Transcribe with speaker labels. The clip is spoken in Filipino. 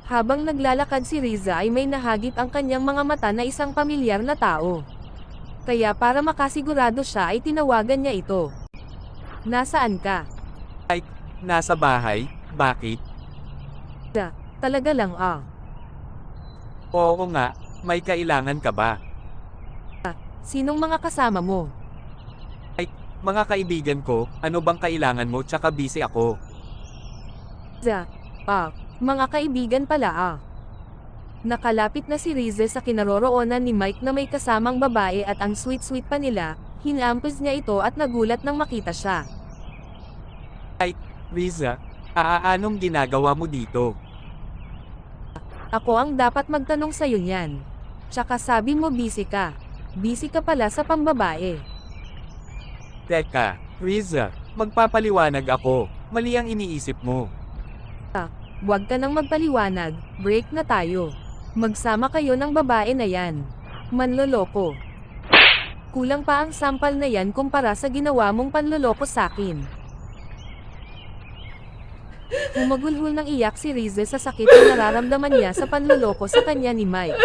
Speaker 1: Habang naglalakad si Riza ay may nahagip ang kanyang mga mata na isang pamilyar na tao. Kaya para makasigurado siya ay tinawagan niya ito. Nasaan ka?
Speaker 2: Ay, nasa bahay, bakit?
Speaker 1: Talaga lang ah.
Speaker 2: Oo nga, may kailangan ka ba?
Speaker 1: Sinong mga kasama mo?
Speaker 2: Ay, mga kaibigan ko, ano bang kailangan mo tsaka busy ako?
Speaker 1: Mga kaibigan pala ah. Nakalapit na si Rize sa kinaroroonan ni Mike na may kasamang babae at ang sweet-sweet pa nila, hinampos niya ito at nagulat nang makita siya.
Speaker 2: Ay, Riza, anong ginagawa mo dito?
Speaker 1: Ako ang dapat magtanong sa'yo niyan. Tsaka sabi mo busy ka. Busy ka pala sa pambabae.
Speaker 2: Teka, Riza, magpapaliwanag ako, mali ang iniisip mo.
Speaker 1: Huwag ka nang magpaliwanag, break na tayo. Magsama kayo ng babae na yan. Manloloko. Kulang pa ang sampal na yan kumpara sa ginawa mong panloloko sakin. Humagulhol ng iyak si Rize sa sakit na nararamdaman niya sa panloloko sa kanya ni Mike.